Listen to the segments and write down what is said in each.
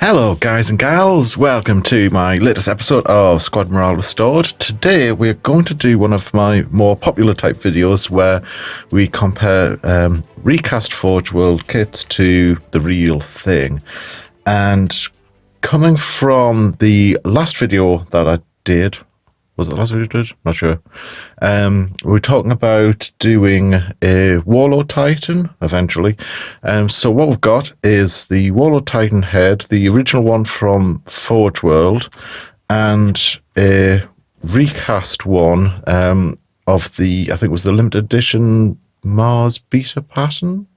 Hello guys and gals, welcome to my latest episode of Squad Morale Restored. Today we're going to do one of my more popular type videos where we compare recast Forge World kits to the real thing. And coming from the last video that I did, was it the last video I did? Not sure. We're talking about doing a Warlord Titan eventually. So what we've got is the Warlord Titan head, the original one from Forge World, and a recast one of the, I think it was the limited edition Mars beta pattern.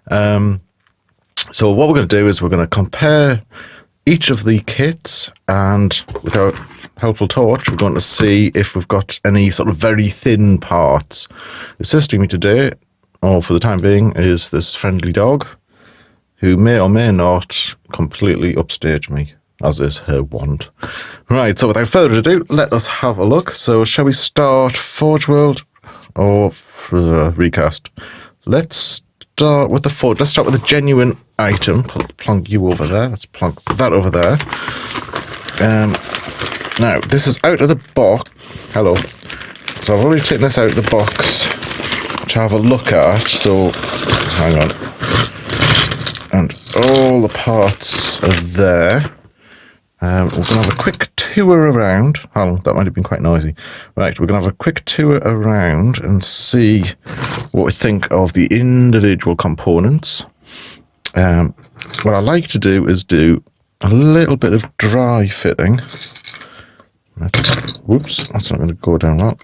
So what we're going to do is we're going to compare each of the kits, and with our helpful torch, we're going to see if we've got any sort of very thin parts. Assisting me today, or for the time being, is this friendly dog, who may or may not completely upstage me, as is her wont. Right, so without further ado, let us have a look. So shall we start Forge World or recast? Let's start with the Forge. Let's start with a genuine item. Plonk you over there. Let's plonk that over there. Now, this is out of the box. Hello. So I've already taken this out of the box to have a look at. So, hang on. And all the parts are there. We're going to have a quick tour around. Oh, that might have been quite noisy. Right, we're going to have a quick tour around and see what we think of the individual components. What I like to do is do a little bit of dry fitting. Whoops, that's not going to go down well.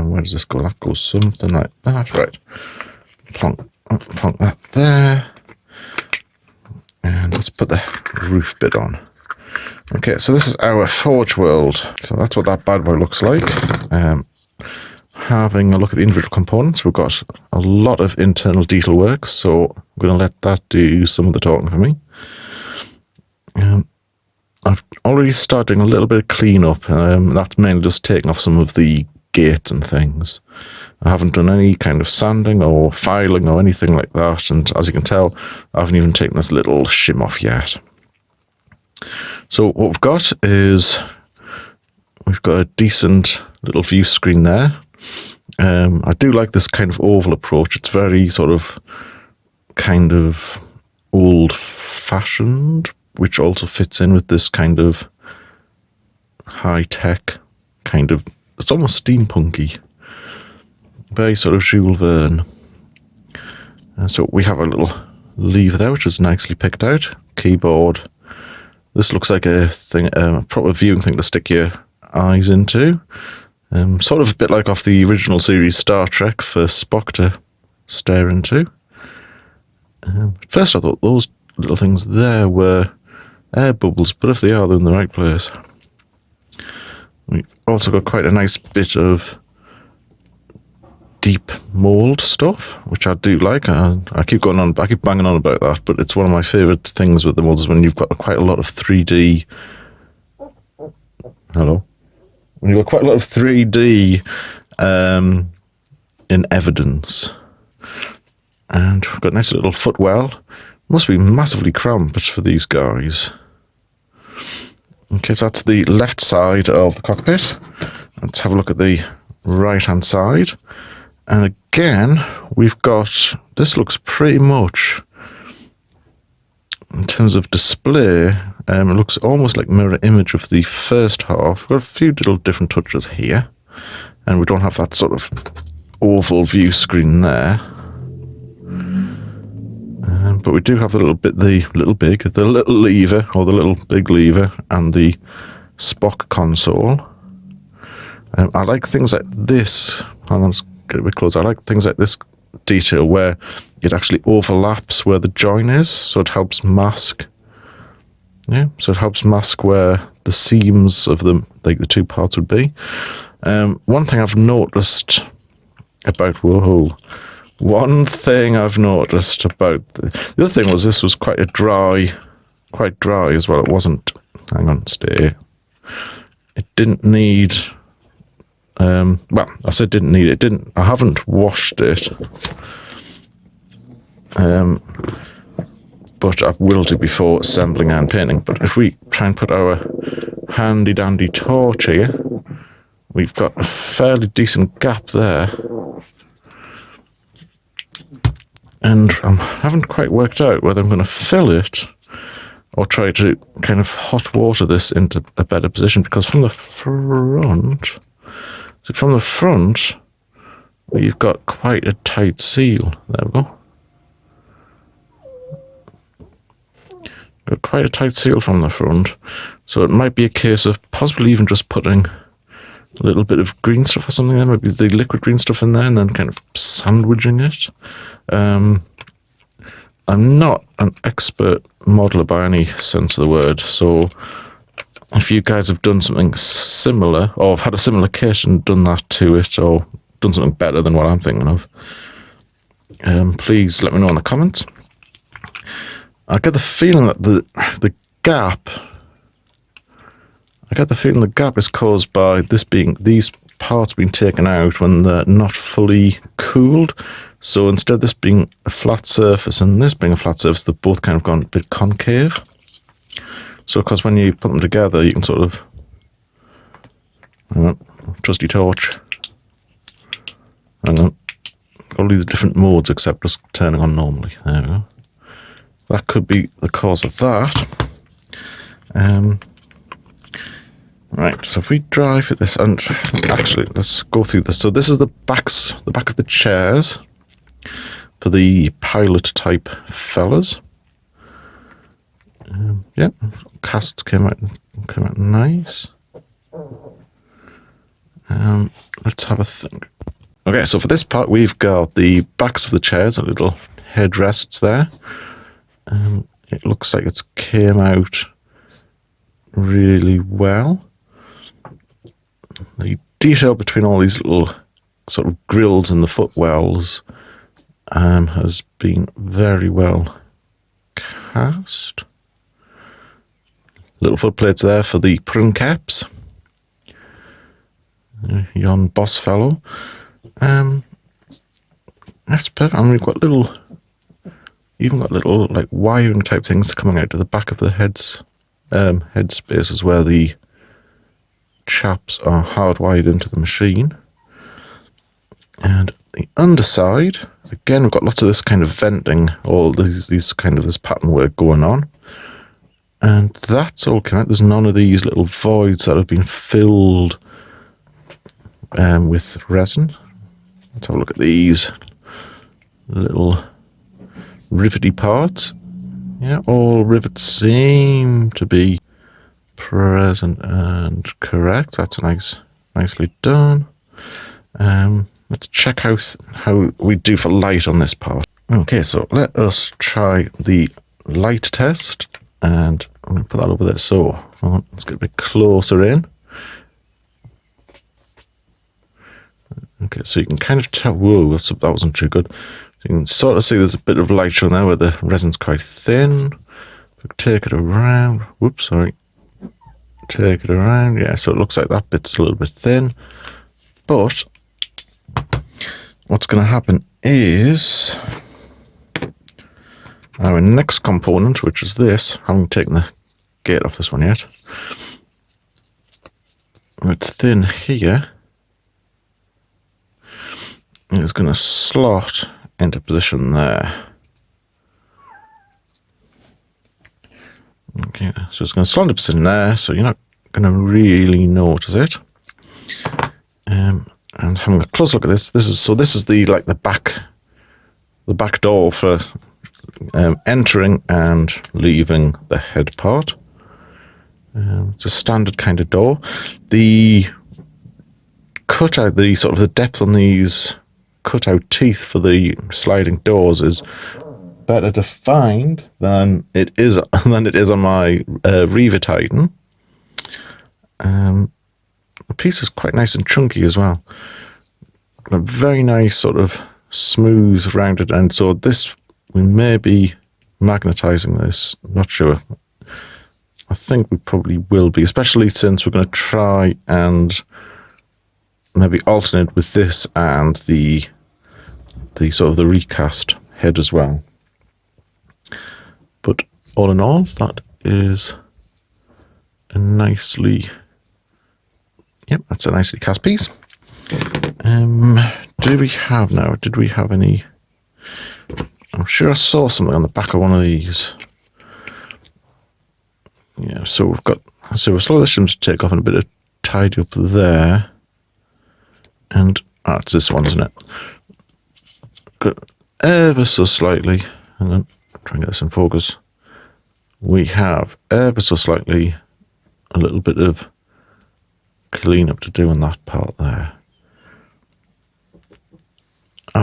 Where does this go? That goes something like that, right. Plonk that there. And let's put the roof bit on. Okay, so this is our Forge World. So that's what that bad boy looks like. Having a look at the individual components, we've got a lot of internal detail work, so I'm going to let that do some of the talking for me. I've already started doing a little bit of cleanup. That's mainly just taking off some of the gates and things. I haven't done any kind of sanding or filing or anything like that, and as you can tell, I haven't even taken this little shim off yet. So what we've got is we've got a decent little view screen there. I do like this kind of oval approach. It's very sort of kind of old-fashioned, which also fits in with this kind of high-tech kind of, it's almost steampunky. Very sort of Jules Verne. So we have a little lever there, which is nicely picked out. Keyboard. This looks like a thing, a proper viewing thing to stick your eyes into. Sort of a bit like off the original series Star Trek for Spock to stare into. At first I thought those little things there were air bubbles, but if they are, they're in the right place. We've also got quite a nice bit of deep mold stuff, which I do like. I keep going on, I keep banging on about that, but it's one of my favourite things with the molds when you've got quite a lot of 3D. Hello. When you've got quite a lot of 3D in evidence. And we've got a nice little footwell. Must be massively cramped for these guys. Okay, so that's the left side of the cockpit. Let's have a look at the right hand side. And again, we've got, this looks pretty much, in terms of display, it looks almost like mirror image of the first half. We've got a few little different touches here. And we don't have that sort of oval view screen there. But we do have the little lever, or the little big lever, and the Spock console. I like things like this. Hang on, let's get a bit closer. I like things like this detail where it actually overlaps where the join is, so it helps mask. Yeah, so it helps mask where the seams of the two parts would be. One thing I've noticed about One thing I've noticed about the other thing was this was quite dry as well. It wasn't, hang on, stay. It didn't need, well, I said didn't need it. I haven't washed it. But but I will do before assembling and painting. But if we try and put our handy dandy torch here, we've got a fairly decent gap there. And I haven't quite worked out whether I'm going to fill it or try to kind of hot water this into a better position, because from the front, you've got quite a tight seal. There we go. Got quite a tight seal from the front, so it might be a case of possibly even just putting a little bit of green stuff or something there, maybe the liquid green stuff in there, and then kind of sandwiching it. I'm not an expert modeler by any sense of the word, so if you guys have done something similar, or have had a similar kit and done that to it, or done something better than what I'm thinking of, please let me know in the comments. I get the feeling that the gap is caused by these parts being taken out when they're not fully cooled. So instead of this being a flat surface and this being a flat surface, they've both kind of gone a bit concave. So because when you put them together, you can sort of, trusty torch, all these different modes except just turning on normally. There we go. That could be the cause of that. Right, so if we drive at this, and actually let's go through this. So this is the back of the chairs for the pilot type fellas. Yeah, cast came out nice. Let's have a think. Okay, so for this part we've got the backs of the chairs, little headrests there. It looks like it's came out really well. The detail between all these little sort of grills and the footwells has been very well cast. Little footplates there for the prune caps. Yon boss fellow. That's perfect. And we've got even got little like wiring type things coming out to the back of the head spaces where the chaps are hardwired into the machine. And the underside, again, we've got lots of this kind of venting, all these kind of this pattern work going on. And that's all came out. There's none of these little voids that have been filled with resin. Let's have a look at these little rivety parts. Yeah, all rivets seem to be present and correct. That's nicely done. Let's check how we do for light on this part. Okay, so let us try the light test, and I'm going to put that over there. So let's get a bit closer in. Okay, so you can kind of tell. Whoa, that wasn't too good. You can sort of see there's a bit of light showing there where the resin's quite thin. Take it around. Whoops, sorry. Take it around. Yeah, so it looks like that bit's a little bit thin. But what's going to happen is our next component, which is this. I haven't taken the gate off this one yet. It's thin here. And it's going to slot into position there. Okay, so it's going to slot into position there, so you're not going to really notice it. And having a close look at this, this is the back door for entering and leaving the head part. It's a standard kind of door. The cutout, the depth on these cutout teeth for the sliding doors is better defined than it is on my Reaver Titan. The piece is quite nice and chunky as well. A very nice sort of smooth rounded end. So this, we may be magnetizing this. I'm not sure. I think we probably will be, especially since we're going to try and maybe alternate with this and the sort of the recast head as well. But all in all, that is a nicely... Yep, that's a nicely cast piece. Did we have any... I'm sure I saw something on the back of one of these. Yeah, so we've got... So we'll slow the shims to take off and a bit of tidy up there. And... it's this one, isn't it? Got ever so slightly... Hang on, try and get this in focus. We have ever so slightly a little bit of cleanup to do on that part there.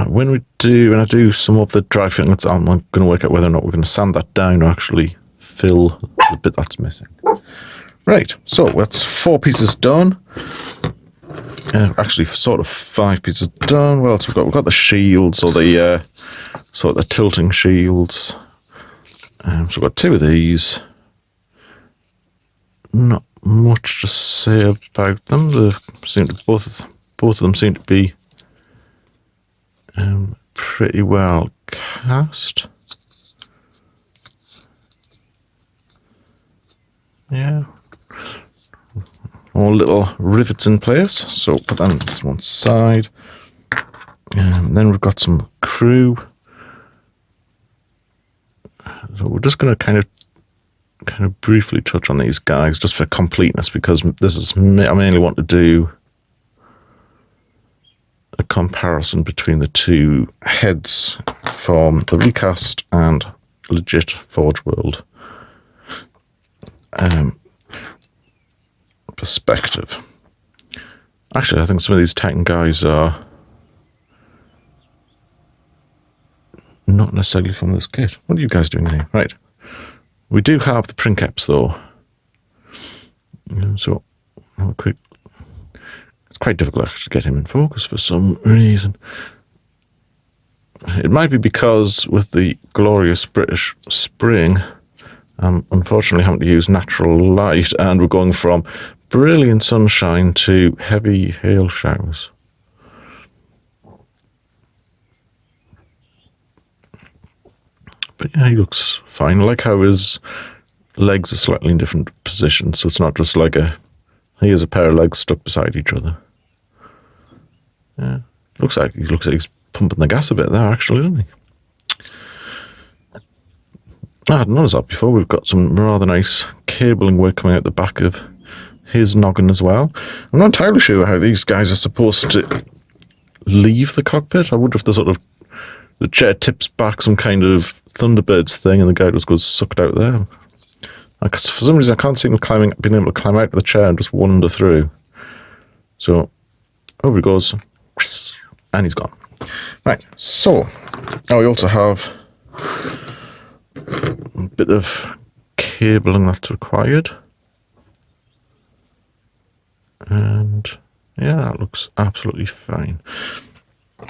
When I do some of the dry fitting, I'm going to work out whether or not we're going to sand that down or actually fill the bit that's missing. Right, so that's 4 pieces done. Actually, sort of 5 pieces done. What else we've got? We've got the shields, or the sort of the tilting shields. So we've got 2 of these. Not much to say about them. Both of them seem to be pretty well cast. Yeah. All little rivets in place. So put that on one side. Then we've got some crew. So we're just going to kind of briefly touch on these guys just for completeness, because this is, I mainly want to do a comparison between the 2 heads from the recast and legit Forge World perspective. Actually, I think some of these Titan guys are not necessarily from this kit. What are you guys doing here? Right. We do have the princeps though. So, quick. It's quite difficult actually to get him in focus for some reason. It might be because with the glorious British spring, unfortunately having to use natural light, and we're going from brilliant sunshine to heavy hail showers. But yeah, he looks fine. I like how his legs are slightly in different positions, so it's not just like he has a pair of legs stuck beside each other. Yeah, looks like he's pumping the gas a bit there, actually, doesn't he? I hadn't noticed that before. We've got some rather nice cabling work coming out the back of his noggin as well. I'm not entirely sure how these guys are supposed to leave the cockpit. I wonder if the chair tips back some kind of Thunderbirds thing and the guy just goes sucked out there. For some reason, I can't see him being able to climb out of the chair and just wander through. So, over he goes, and he's gone. Right, so, now we also have a bit of cabling that's required. And, yeah, that looks absolutely fine.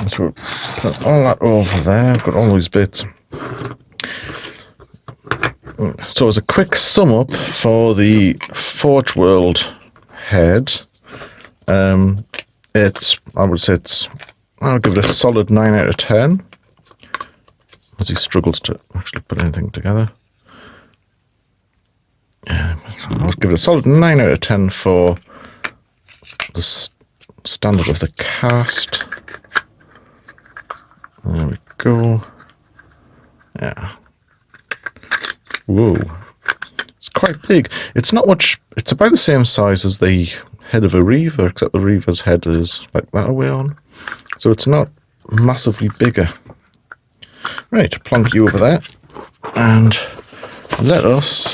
So, put all that over there. I've got all these bits. So as a quick sum up for the Forge World head, I'll give it a solid 9 out of 10, as he struggles to actually put anything together. I'll give it a solid 9 out of 10 for the standard of the cast. There we go. Yeah. Whoa. It's quite big. It's not much. It's about the same size as the head of a Reaver, except the Reaver's head is like that away on. So it's not massively bigger. Right, plonk you over there. And let us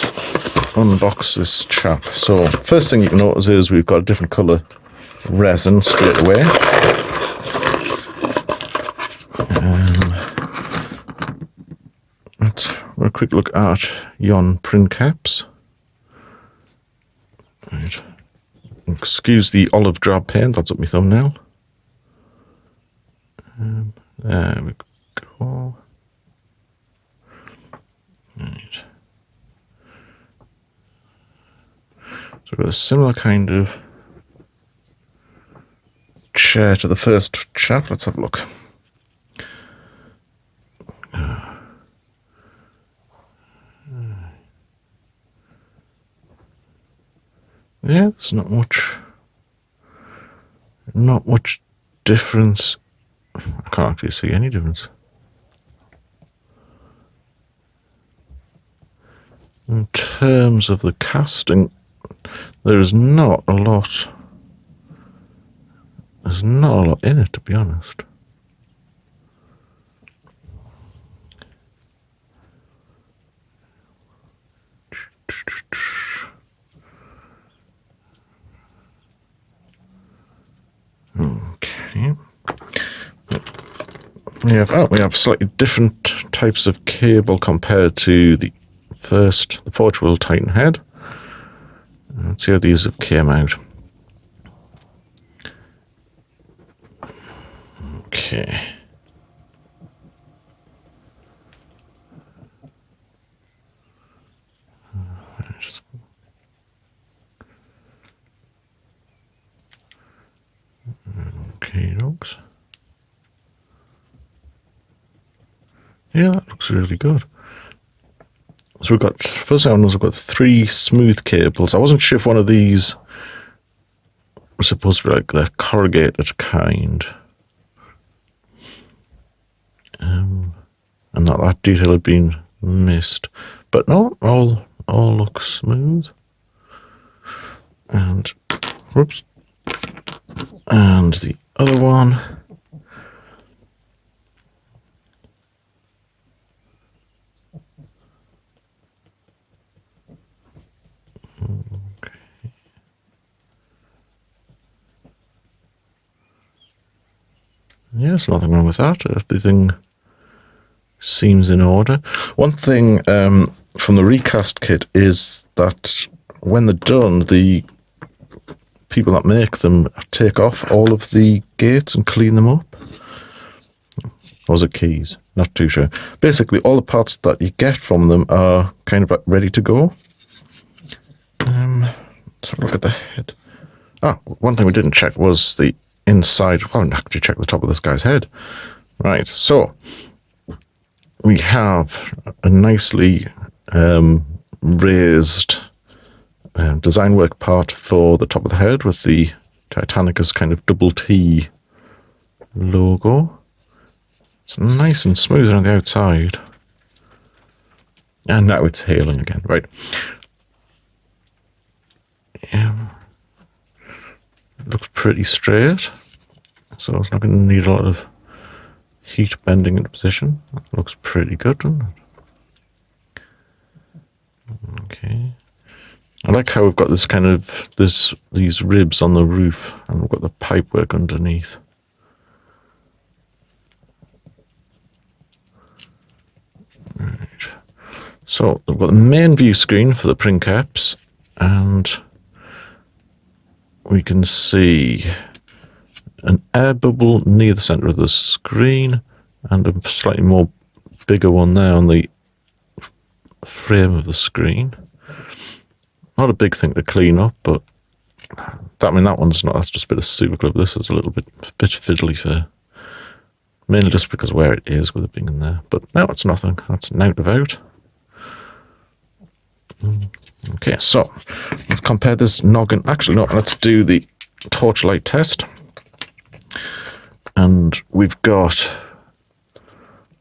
unbox this chap. So first thing you can notice is we've got a different colour resin straight away. Let's have a quick look at yon princeps. Right. Excuse the olive drab paint, that's up my thumbnail. There we go. Right. So we've got a similar kind of chair to the first chap. Let's have a look. Yeah, there's not much difference. I can't actually see any difference. In terms of the casting, there's not a lot. There's not a lot in it, to be honest. Okay. We have slightly different types of cable compared to the Forge World Titan head. Let's see how these have came out. Okay. Okay, folks. Yeah, that looks really good. So we've got, first one was we've got 3 smooth cables. I wasn't sure if one of these was supposed to be like the corrugated kind. And that detail had been missed. But no, all looks smooth. And, whoops. And the other one. Yeah, there's nothing wrong with that. Everything seems in order. One thing from the recast kit is that when they're done, the people that make them take off all of the gates and clean them up. Or was it keys? Not too sure. Basically, all the parts that you get from them are kind of ready to go. So look at the head. One thing we didn't check was the inside. Well, I didn't actually check the top of this guy's head. Right, so we have a nicely raised design work part for the top of the head with the Titanicus kind of double T logo. It's nice and smooth on the outside. And now it's hailing again, right. Yeah. It looks pretty straight. So it's not going to need a lot of heat bending into position. That looks pretty good, doesn't it? Okay. I like how we've got this kind of, these ribs on the roof, and we've got the pipework underneath. Right. So we've got the main view screen for the print caps, and we can see an air bubble near the center of the screen and a slightly more bigger one there on the frame of the screen. Not a big thing to clean up, but that one's not, that's just a bit of super glue. This is a little bit fiddly for, mainly just because where it is with it being in there. But no, it's nothing. That's an out of out. Okay, so let's compare this noggin. Actually, no, let's do the Torchlight Test. And we've got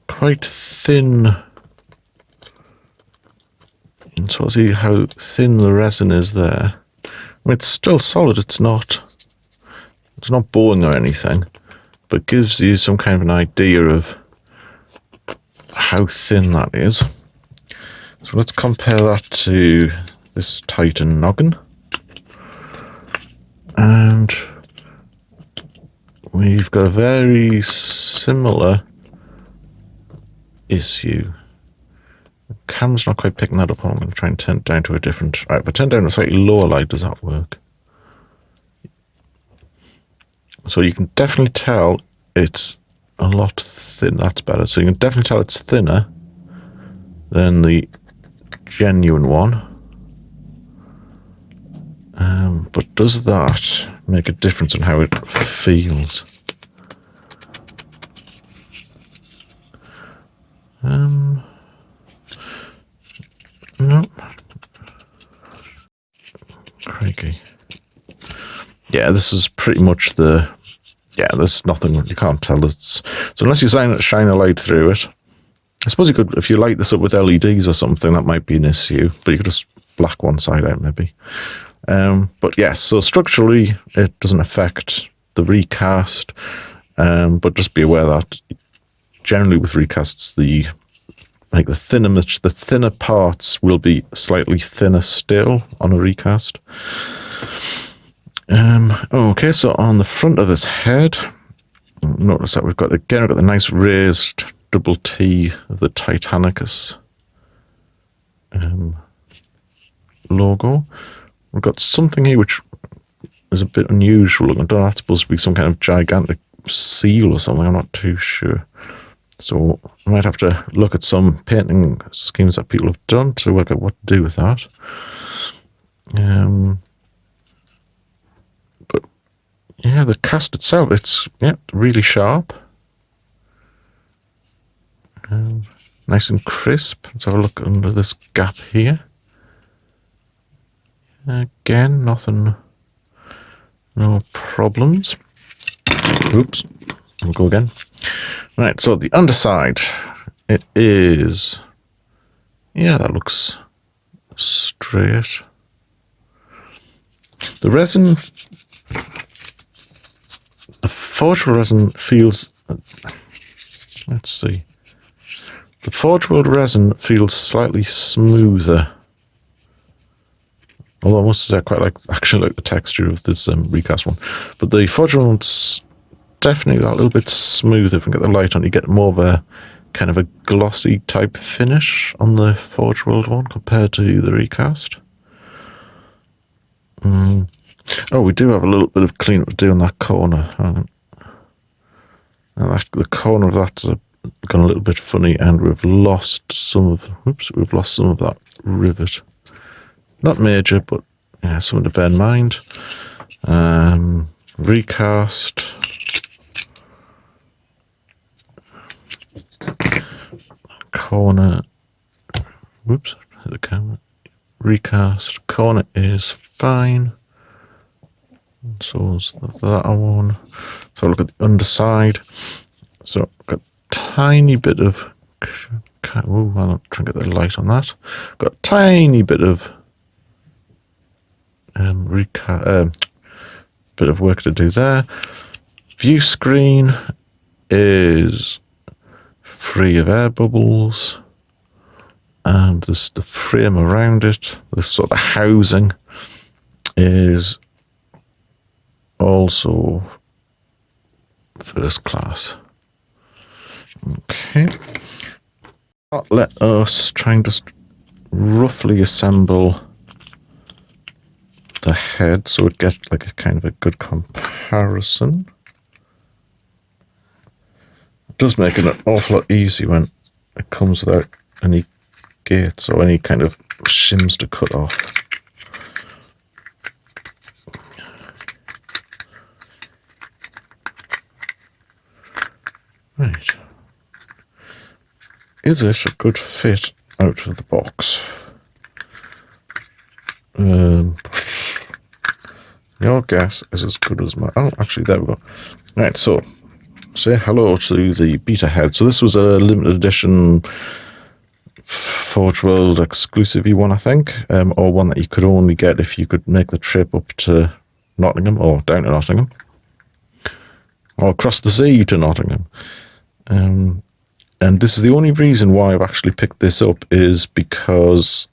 quite thin. And so see how thin the resin is there. I mean, it's still solid. It's not bowing or anything, but gives you some kind of an idea of how thin that is. So let's compare that to this Titan noggin. And we've got a very similar issue. The camera's not quite picking that up. I'm going to try and turn it down to a different... Right, if I turn down a slightly lower light, does that work? So you can definitely tell it's a lot thin. That's better. So you can definitely tell it's thinner than the genuine one. But does that make a difference in how it feels? No. Crikey. yeah, this is pretty much the... Yeah, there's nothing, you can't tell. So unless you shine a light through it, I suppose you could, if you light this up with LEDs or something, that might be an issue, but you could just black one side out maybe. But yeah, so structurally it doesn't affect the recast, but just be aware that generally with recasts, the thinner parts will be slightly thinner still on a recast. Okay, so on the front of this head, notice that we've got the nice raised double T of the Titanicus logo. We've got something here which is a bit unusual. I don't know if that's supposed to be some kind of gigantic seal or something. I'm not too sure. So I might have to look at some painting schemes that people have done to work out what to do with that. But yeah, the cast itself, it's really sharp. Nice and crisp. Let's have a look under this gap here. Again, nothing, no problems. Oops, I'll go again. Right, so the underside, it is, yeah, that looks straight. The resin, the Forge World resin feels, let's see. The Forge World resin feels slightly smoother. Although I must say I quite actually like the texture of this recast one. But the Forge World one's definitely a little bit smoother. If we get the light on, you get more of a kind of a glossy type finish on the Forge World one compared to the recast. Oh, we do have a little bit of cleanup to do on that corner. And the corner of that's gone a little bit funny, and we've lost some of that rivet. Not major, but yeah, something to bear in mind. Recast. Corner. Whoops, hit the camera. Recast. Corner is fine. So is that one. So look at the underside. So I've got a tiny bit of. Oh, I'll try and get the light on that. Got a tiny bit of bit of work to do there. View screen is free of air bubbles, and this, the frame around it, the sort of housing, is also first class. Okay, let us try and just roughly assemble the head so it gets like a kind of a good comparison. It does make it an awful lot easier when it comes without any gates or any kind of shims to cut off. Right. Is this a good fit out of the box? Your guess is as good as mine. Oh, actually, there we go. Right, so say hello to the beta head. So this was a limited edition Forge World exclusive one, I think, or one that you could only get if you could make the trip up to Nottingham or down to Nottingham, or across the sea to Nottingham. And this is the only reason why I've actually picked this up, is because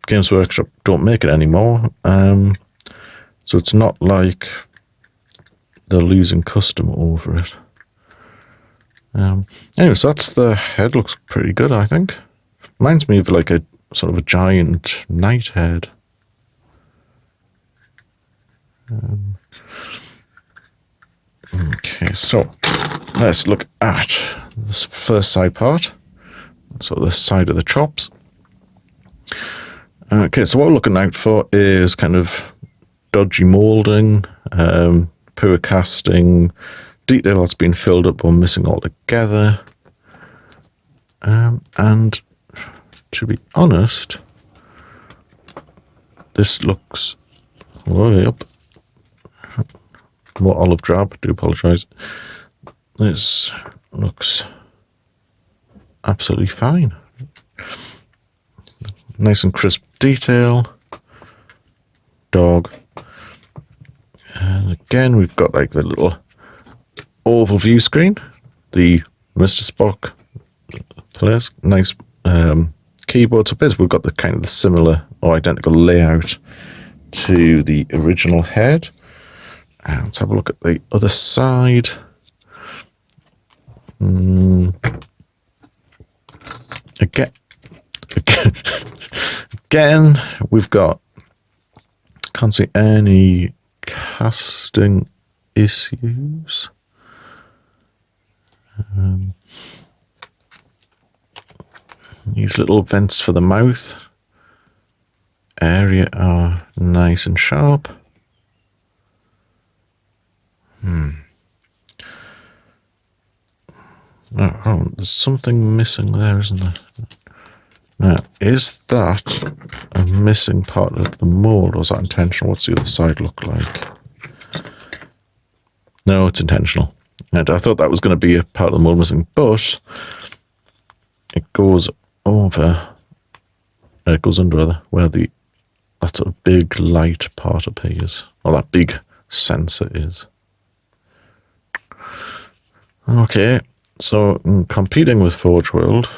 Games Workshop don't make it anymore. So it's not like they're losing customer over it. Anyway, so that's the head. Looks pretty good, I think. Reminds me of like a sort of a giant knight head. Okay, so let's look at this first side part. So the side of the chops. Okay, so what we're looking out for is kind of dodgy moulding, poor casting, detail that's been filled up or missing altogether. And to be honest, this looks way up. more olive drab. Do apologise. This looks absolutely fine. Nice and crisp detail. Dog. And again, we've got like the little oval view screen. The Mr. Spock place. Nice keyboard. So basically, we've got the kind of the similar or identical layout to the original head. And let's have a look at the other side. Again, we've got, can't see any casting issues. These little vents for the mouth area are nice and sharp. Oh, there's something missing there, isn't there? Now, is that a missing part of the mold, or is that intentional? What's the other side look like? No, it's intentional. And I thought that was going to be a part of the mold missing, but it goes over, it goes under where that sort of big light part appears, or that big sensor is. Okay, so in competing with Forge World,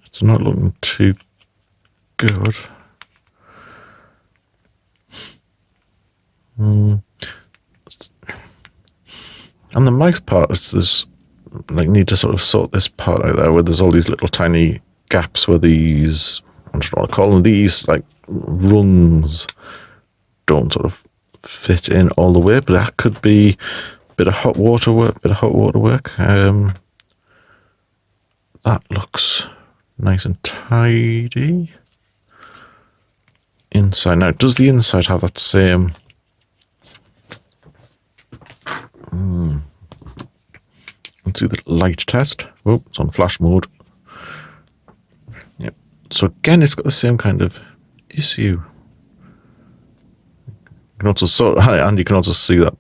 it's not looking too good. And the mouth part is this, like, need to sort of sort this part out there where there's all these little tiny gaps where these, I don't know what to call them, these like rungs don't sort of fit in all the way, but that could be a bit of hot water work, that looks nice and tidy. Inside, now does the inside have that same let's do the light test. Oh, it's on flash mode. Yep. So again, it's got the same kind of issue. You can also and you can also see that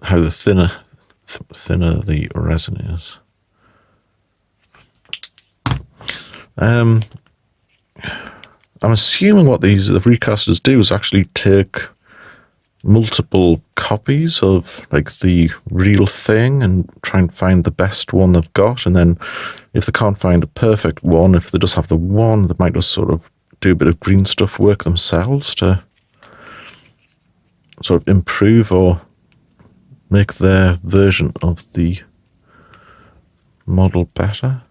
how the thinner the resin is. I'm assuming what the recasters do is actually take multiple copies of like the real thing and try and find the best one they've got, and then if they can't find a perfect one, if they just have the one, they might just sort of do a bit of green stuff work themselves to sort of improve or make their version of the model better.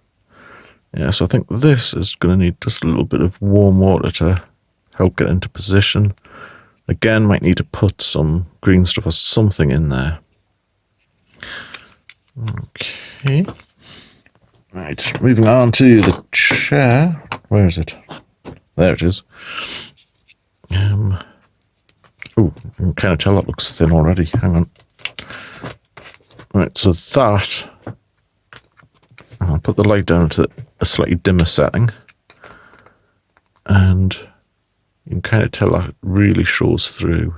Yeah, so I think this is going to need just a little bit of warm water to help get into position. Again, might need to put some green stuff or something in there. Okay. Right, moving on to the chair. Where is it? There it is. Oh, you can kind of tell that looks thin already. Hang on. Right, so that, I'll put the light down to a slightly dimmer setting, and you can kind of tell that really shows through.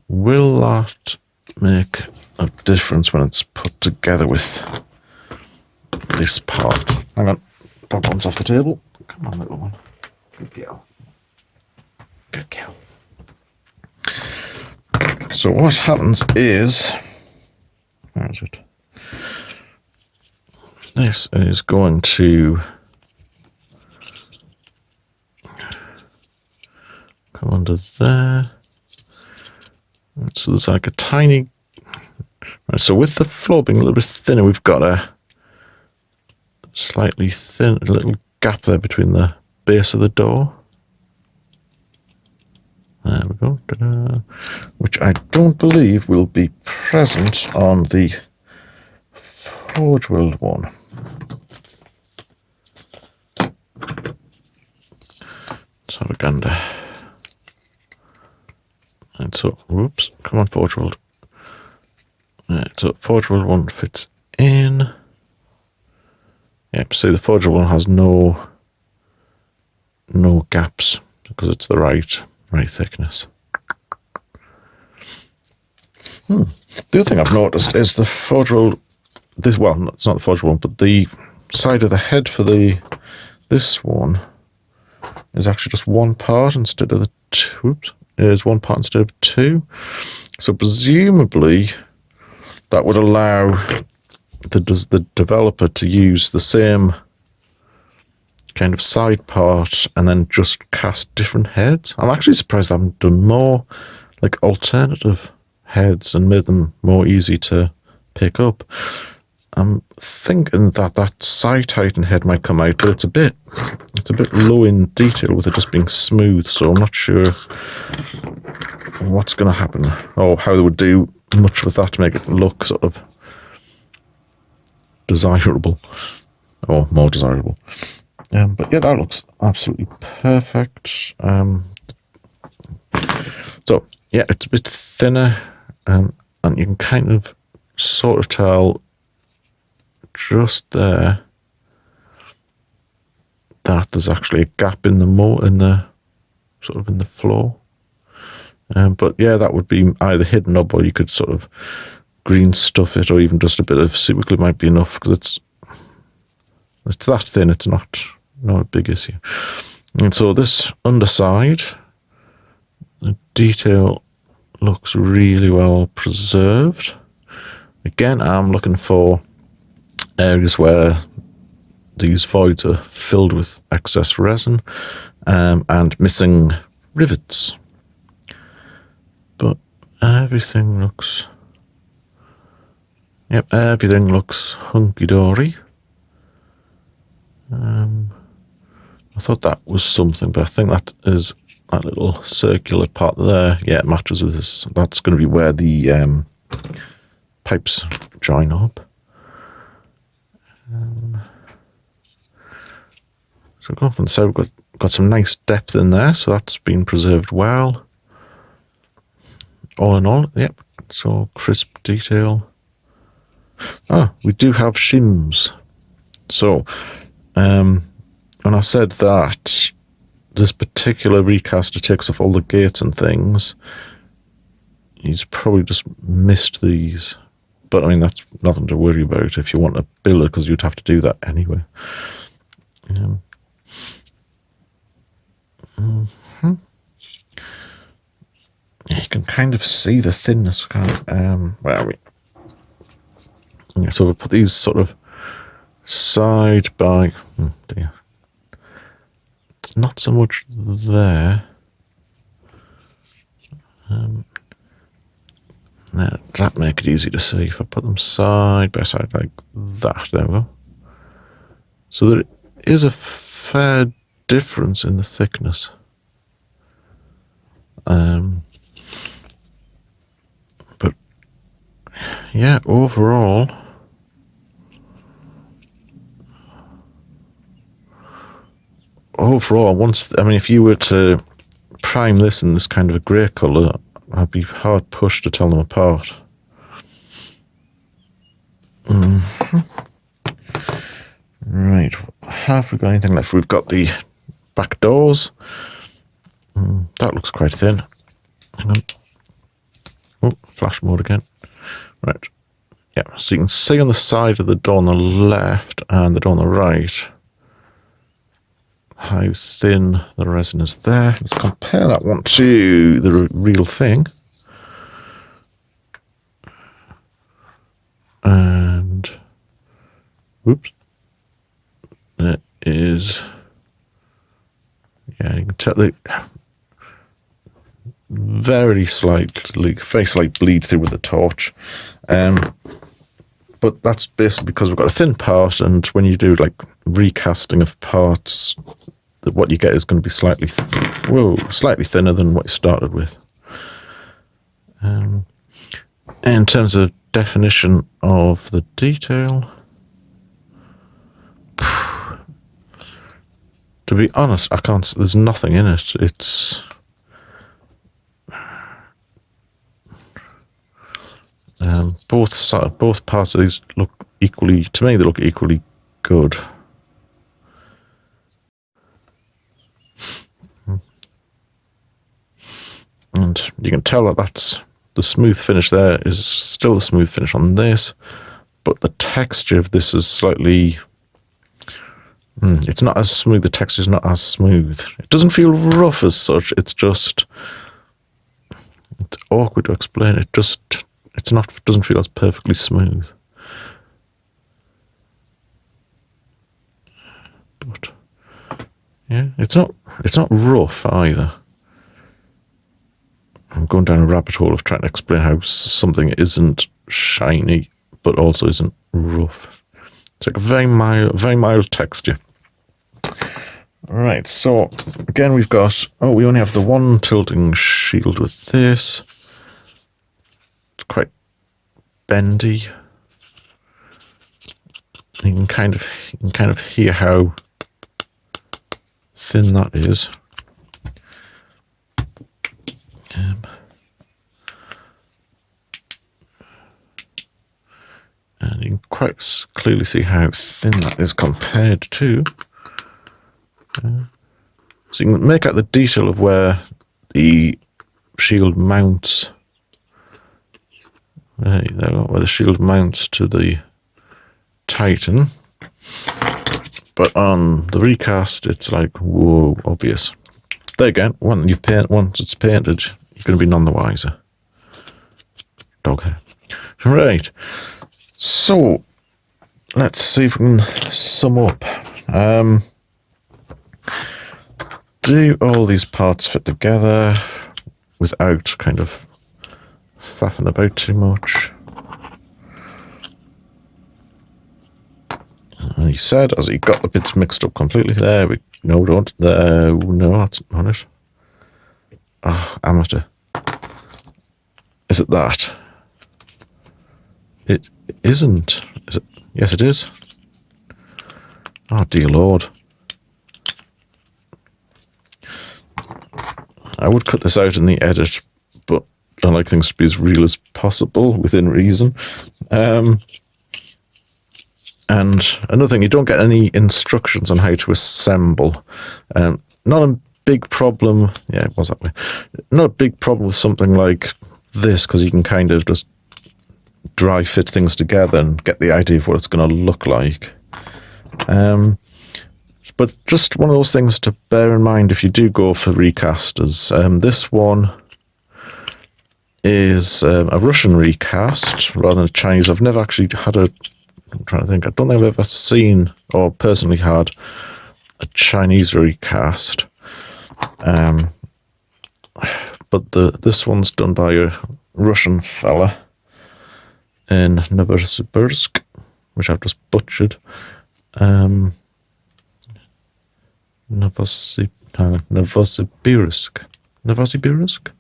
Will that make a difference when it's put together with this part? Hang on, that one's off the table. Come on, little one. Good girl. Good girl. So what happens is, where is it? This is going to come under there. So there's like a tiny, so with the floor being a little bit thinner, we've got a slightly thin little gap there between the base of the door. There we go. Ta-da. Which I don't believe will be present on the Forge World one. Let's have a gander. And so, whoops, come on, Forge World. Right, so Forge World 1 fits in. Yep, see the Forge one has no gaps because it's the right thickness. The other thing I've noticed is the Forge World, it's not the Forge one, but the side of the head for this one is actually just one part instead of the two. Oops, it is one part instead of two. So presumably that would allow the developer to use the same kind of side part and then just cast different heads. I'm actually surprised I haven't done more like alternative heads and made them more easy to pick up. I'm thinking that side Titan head might come out, but it's a bit low in detail with it just being smooth, so I'm not sure what's going to happen or how they would do much with that to make it look sort of desirable or more desirable. But yeah, that looks absolutely perfect. So yeah, it's a bit thinner, and you can kind of sort of tell just there that there's actually a gap in the floor. But yeah, that would be either hidden up or you could sort of green stuff it, or even just a bit of super glue might be enough because it's that thin. It's not a big issue. And so this underside, the detail looks really well preserved. Again, I'm looking for areas where these voids are filled with excess resin and missing rivets. But everything looks hunky-dory. I thought that was something, but I think that is that little circular part there. Yeah, it matches with this. That's going to be where the pipes join up. So going from the side, we've got some nice depth in there, so that's been preserved well. All in all, yep, so crisp detail. We do have shims. So, when I said that this particular recaster takes off all the gates and things, he's probably just missed these. But I mean, that's nothing to worry about if you want to build it, because you'd have to do that anyway. Yeah, you can kind of see the thinness. Where are we? Yeah, so we'll put these sort of side by. Dear. It's not so much there. Now, does that make it easy to see if I put them side by side like that? There we go. So there is a fair difference in the thickness. But yeah, overall, if you were to prime this in this kind of a grey colour, I'd be hard pushed to tell them apart. Right, have we got anything left? We've got the back doors. That looks quite thin. Hang on. Oh, flash mode again. Right. Yeah, so you can see on the side of the door on the left and the door on the right how thin the resin is there. Let's compare that one to the real thing. And whoops. It is, yeah, you can tell the very slight bleed through with the torch. But that's basically because we've got a thin part, and when you do like recasting of parts, what you get is going to be slightly thinner than what you started with. In terms of definition of the detail, to be honest, I can't. There's nothing in it. It's both parts of these look equally. To me, they look equally good. and you can tell that that's the smooth finish there is still a smooth finish on this, but the texture of this is slightly... it's not as smooth. The texture is not as smooth. It doesn't feel rough as such. It's just... It's awkward to explain. Doesn't feel as perfectly smooth. But yeah, it's not rough either. I'm going down a rabbit hole of trying to explain how something isn't shiny but also isn't rough. It's like a very mild texture. Right, so again we've got, we only have the one tilting shield with this. It's quite bendy. You can kind of hear how thin that is. And you can quite clearly see how thin that is compared to. So you can make out the detail of where the shield mounts. There you go, where the shield mounts to the Titan. But on the recast, it's like, whoa, obvious. There again, once it's painted, you're going to be none the wiser. Dog hair. Right. So, let's see if we can sum up. Do all these parts fit together without kind of faffing about too much? And he said, as he got the bits mixed up completely, no, that's not it. Oh, amateur. Is it that? It isn't. Is it? Yes, it is. Oh, dear Lord. I would cut this out in the edit, but I like things to be as real as possible within reason. And another thing, you don't get any instructions on how to assemble. Not a big problem. Yeah, it was that way. Not a big problem with something like this, because you can kind of just dry fit things together and get the idea of what it's going to look like. But just one of those things to bear in mind if you do go for recasters. This one is a Russian recast rather than a Chinese. I've never actually had I'm trying to think. I don't think I've ever seen or personally had a Chinese recast. But this one's done by a Russian fella in Novosibirsk, which I've just butchered. Novosibirsk.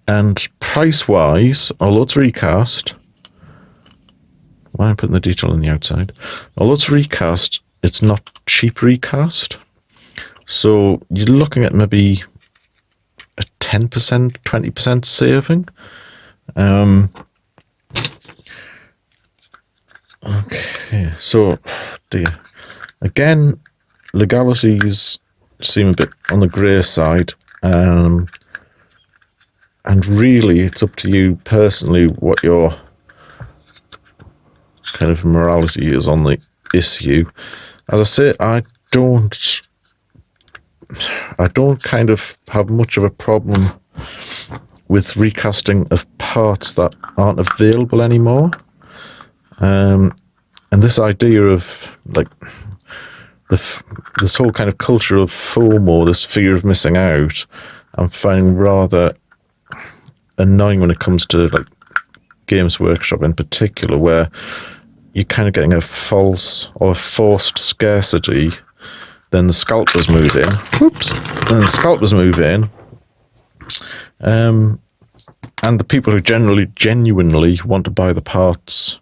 And price-wise, although it's recast, why am I putting the detail on the outside? Although it's recast, it's not cheap recast. So you're looking at maybe a 10%, 20% saving. Okay, so dear. Again, legalities seem a bit on the grey side, and really it's up to you personally what your kind of morality is on the issue. As I say, I don't kind of have much of a problem with recasting of parts that aren't available anymore. And this idea of like this whole kind of culture of FOMO, this fear of missing out, I'm finding rather annoying when it comes to like Games Workshop in particular, where you're kind of getting a false or a forced scarcity. Then the scalpers move in. Whoops. Then the scalpers move in. And the people who genuinely want to buy the parts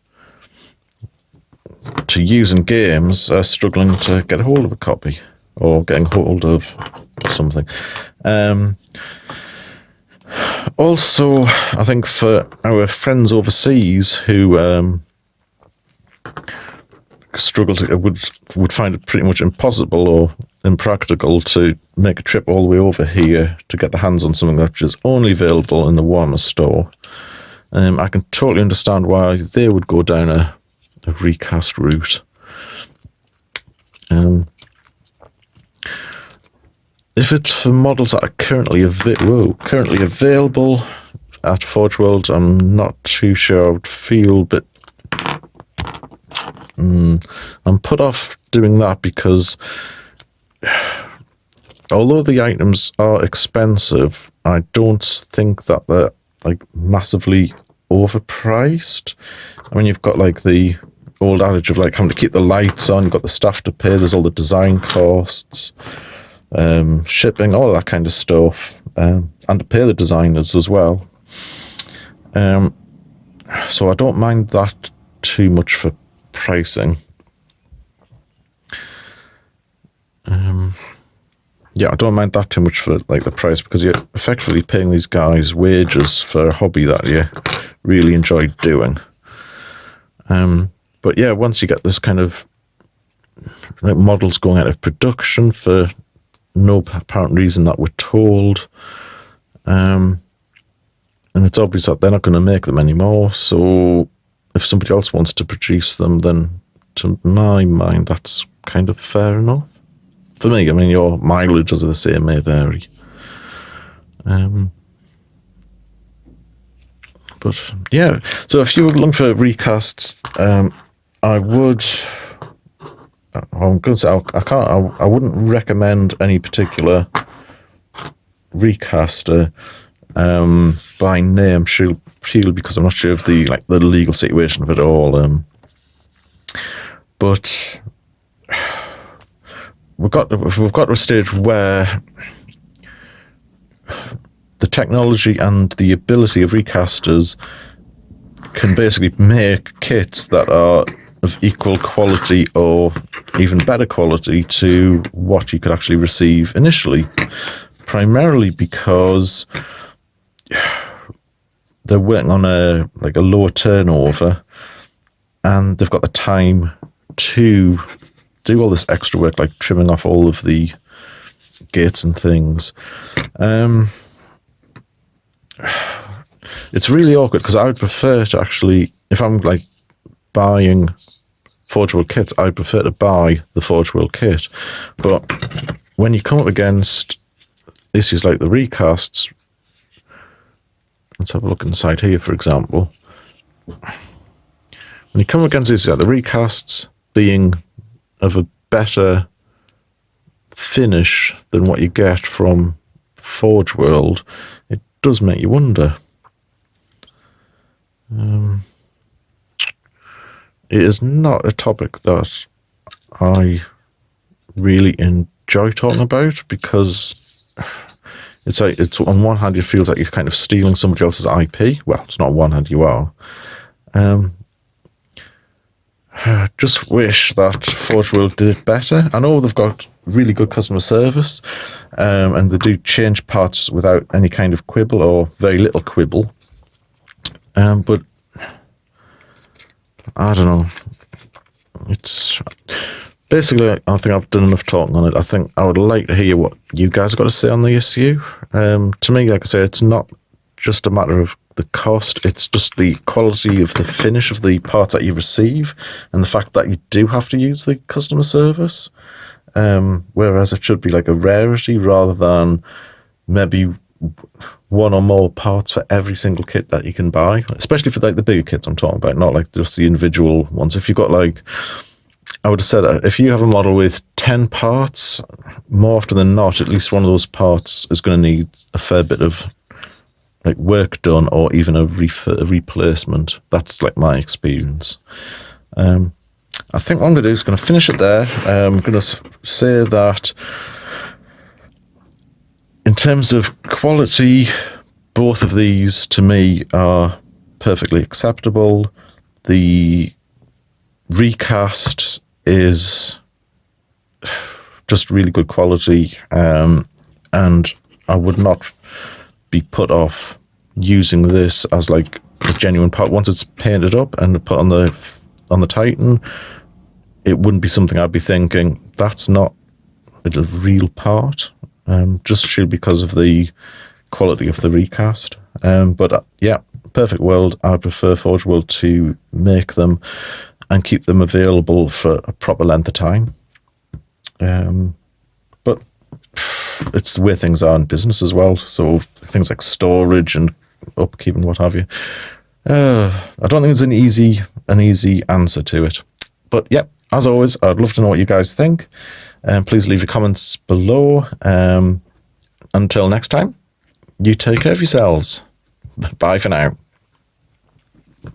to use in games are struggling to get a hold of a copy or getting hold of something. Also, I think for our friends overseas who struggle to would find it pretty much impossible or impractical to make a trip all the way over here to get the hands on something that is only available in the Warhammer store. I can totally understand why they would go down a recast route. If it's for models that are currently available at Forge World, I'm not too sure. I would feel a bit... I'm put off doing that because although the items are expensive, I don't think that they're like massively overpriced. I mean, you've got like the old adage of like having to keep the lights on, you've got the staff to pay, there's all the design costs, shipping, all that kind of stuff, and to pay the designers as well. So I don't mind that too much for pricing. Yeah, I don't mind that too much for like the price, because you're effectively paying these guys wages for a hobby that you really enjoy doing. But yeah, once you get this kind of like models going out of production for no apparent reason that we're told, and it's obvious that they're not going to make them anymore, so if somebody else wants to produce them, then to my mind that's kind of fair enough. For me, I mean, your mileages are the same, may vary. But yeah, so if you were looking for recasts, I would. I'm going to say I wouldn't recommend any particular recaster by name, purely because I'm not sure of the legal situation of it all. But we've got to a stage where the technology and the ability of recasters can basically make kits that are of equal quality or even better quality to what you could actually receive initially, primarily because they're working on a lower turnover, and they've got the time to do all this extra work, like trimming off all of the gates and things. It's really awkward because I would prefer to actually, if I'm like buying Forge World kits, I'd prefer to buy the Forge World kit. But when you come up against issues like the recasts, let's have a look inside here, for example. When you come against issues like the recasts being of a better finish than what you get from Forge World, it does make you wonder. It is not a topic that I really enjoy talking about, because it's on one hand, it feels like you're kind of stealing somebody else's IP. Well, it's not on one hand, you are. Just wish that Forge World did it better. I know they've got really good customer service, and they do change parts without any kind of quibble or very little quibble. But I don't know. It's basically, I think I've done enough talking on it. I think I would like to hear what you guys have got to say on the issue. To me, like I say, it's not just a matter of the cost, it's just the quality of the finish of the parts that you receive, and the fact that you do have to use the customer service, whereas it should be like a rarity rather than maybe one or more parts for every single kit that you can buy, especially for like the bigger kits I'm talking about, not like just the individual ones. If you've got like, I would have said that if you have a model with 10 parts, more often than not, at least one of those parts is going to need a fair bit of like work done, or even a replacement. That's like my experience. I think what I'm going to do is going to finish it there. I'm going to say that in terms of quality, both of these to me are perfectly acceptable. The recast is just really good quality, and I would not be put off using this as like a genuine part. Once it's painted up and put on the Titan, it wouldn't be something I'd be thinking, that's not a real part, just purely because of the quality of the recast. But yeah, Perfect World, I prefer Forge World to make them and keep them available for a proper length of time. But it's the way things are in business as well. So things like storage and upkeep and what have you. I don't think there's an easy answer to it. But yeah, as always, I'd love to know what you guys think. Please leave your comments below. Until next time, you take care of yourselves. Bye for now.